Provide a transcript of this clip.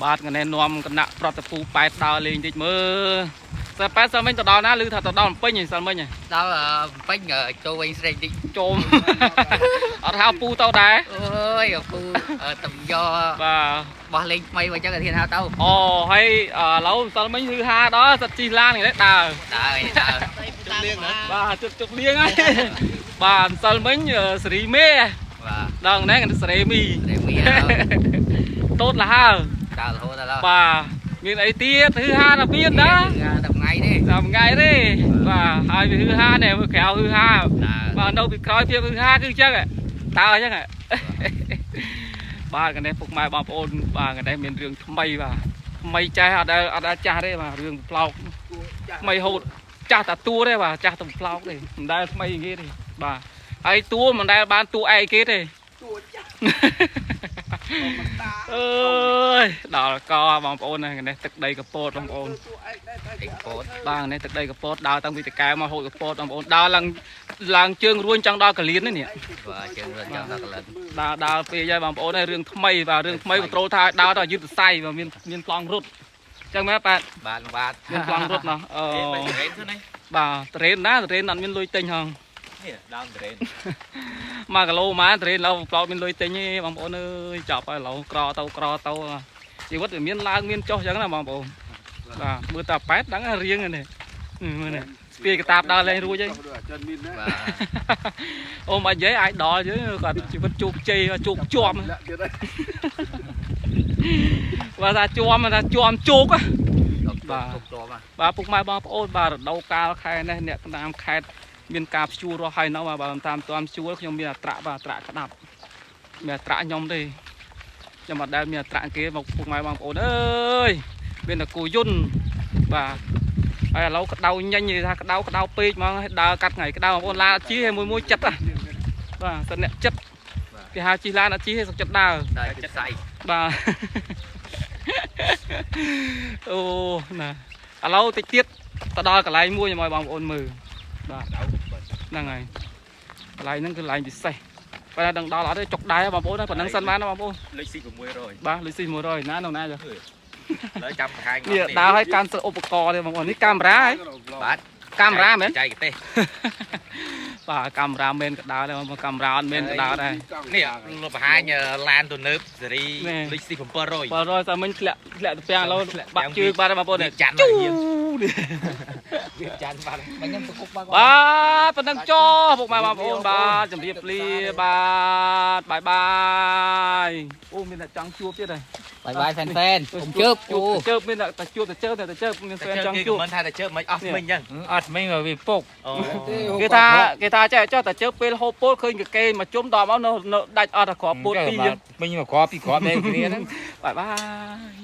បាទកណែនាំគណៈប្រតិភូប៉ែតដើរលេងតិចមើលសិប៉ែតសិលមិញទៅដល់ណាឮថាទៅដល់ពេញហ្នឹងសិលមិញដល់ពេញចូលវិញស្រេកតិចជុំអត់ហៅពូទៅដែរអើយពូតំយកបាទបោះលេងថ្មីមកចឹងក៏ធានហៅទៅអូហើយឥឡូវសិលមិញគឺហាដល់សិតជីឡាននេះដើរបាទជុកលៀងហើយបាទសិលមិញសេរីមេបាទដល់ណែសេរីមីតូតលហើដើររហូតដល់បាទមានអីទៀតហឺហាដល់មានណាដល់ថ្ងៃទេដល់ថ្ងៃទេបាទហើយវាហឺហានេះមើលក្រៅហឺហាបាទនៅពីក្រោយភាពហឺហាគឺអញ្ចឹងតើអញ្ចឹងបាទកណេះពុកម៉ែបងប្អូនបាទកណេះមានរឿងថ្មីបាទថ្មីចេះអត់ដែលចាស់ទេបាទរឿងផ្លោកថ្មីហូតចាស់តាតួទេបាទចាស់តែផ្លោកទេមិនដែលថ្មីគេទេបាទហើយតួមិនដែលបានតួឯគេទេតួចាស់អើយដល់កបងប្អូនហ្នឹងនេះទឹកដីកពតបងប្អូនទឹកកពតបាទនេះទឹកដីកពតដើរតាំងពីតកែមកហូតកពតបងប្អូនដើរឡើងជើងរួញចង់ដល់កលៀននេះបាទជើងរួញចង់ដល់កលៀនដើរពេលហើយបងប្អូនហើយរឿងថ្មីបាទរឿងថ្មីបត្រូលថាដើរទៅយុទ្ធសាស្ត្រមានប្លង់រត់ចឹងមែនបាទមានប្លង់រត់ណោះបាទត្រេនណាត្រេនអត់មានលុយទិញហងដើមត្រេន1គីឡូម៉ាត្រេនឡូវប្លោកមានលុយទិញទេបងប្អូនអើយចាប់ហើយឡូវក្រទៅជីវិតវាមានឡើងមានចុះចឹងណាបងប្អូនបាទមើលតាប៉ែតដឹងរៀងនេះមើលនេះស្ពាយកតាបដើរលេងរួចហើយអូមកនិយាយអាចដល់chứគាត់ជីវិតជោគជ័យជោគជាប់បាទថាជាប់ថាជាប់ជោគបាទពុកម៉ែបងប្អូនបាទរដូវកាលខែនេះអ្នកតាមខេត្តមានការព្យួររស់ហើយនៅបាទតាមព្យួរខ្ញុំមានអត្រាបាទអត្រាក្តាប់មានអត្រាខ្ញុំទេខ្ញុំអត់ដែលមានអត្រាគេមកពុកម៉ែបងប្អូនអើយមានតែគូយន្តបាទហើយឥឡូវក្តៅញញថាក្តៅពេកហ្មងដើរកាត់ថ្ងៃក្តៅបងប្អូនឡានអត់ជីមួយចិត្តបាទសិនអ្នកចិត្តគេហៅជីឡានអត់ជីសុខចិត្តដើរចិត្តស្អីបាទអូណាឥឡូវតិចទៀតទៅដល់កន្លែងមួយឲ្យបងប្អូនមើលបាទហ្នឹងហើយកន្លែងហ្នឹងគឺកន្លែងពិសេសបាទដឹងដល់អត់ទេចុកដែរបងប្អូនប៉ុណ្ណឹងសិនបានណាបងប្អូនលេខស៊ី600បាទលេខស៊ី100ណានៅណាចុះលើចាំបង្ហាញនេះដើរឲ្យកាន់ឧបករណ៍ទេបងប្អូននេះកាមេរ៉ាហ៎បាទកាមេរ៉ាមែនចែកទេបាទកាមេរ៉ាមែនក៏ដើរដែរបងកាមេរ៉ាអត់មែនក៏ដើរដែរនេះបង្ហាញឡានទំនើបសេរីលេខស៊ី700តែមិញធ្លាក់ទៅពាំងឥឡូវបាក់ជើងបាទបងប្អូនចាន់វាចាន់បាទខ្ញុំទៅគុកបាទប៉ុណ្ណឹងចោពុកម៉ែបងប្អូនបាទជម្រាបលាបាទបាយអូមានតែចង់ជួបទៀតហើយបាយហ្វេនខ្ញុំជើបមានតែជួបមានហ្វេនចង់ជួបមិនថាតែជើបមិនអស់មិញអញ្ចឹងអត់មិញវាពុកគេថាចេះចុះតែជើបពេលហូបពោលឃើញគេមកជុំដល់មកនៅដាច់អត់តែគ្រាប់ពោលពីរមិញមកគ្រាប់ពីគ្រាប់ដែរគ្នាហ្នឹងបាយ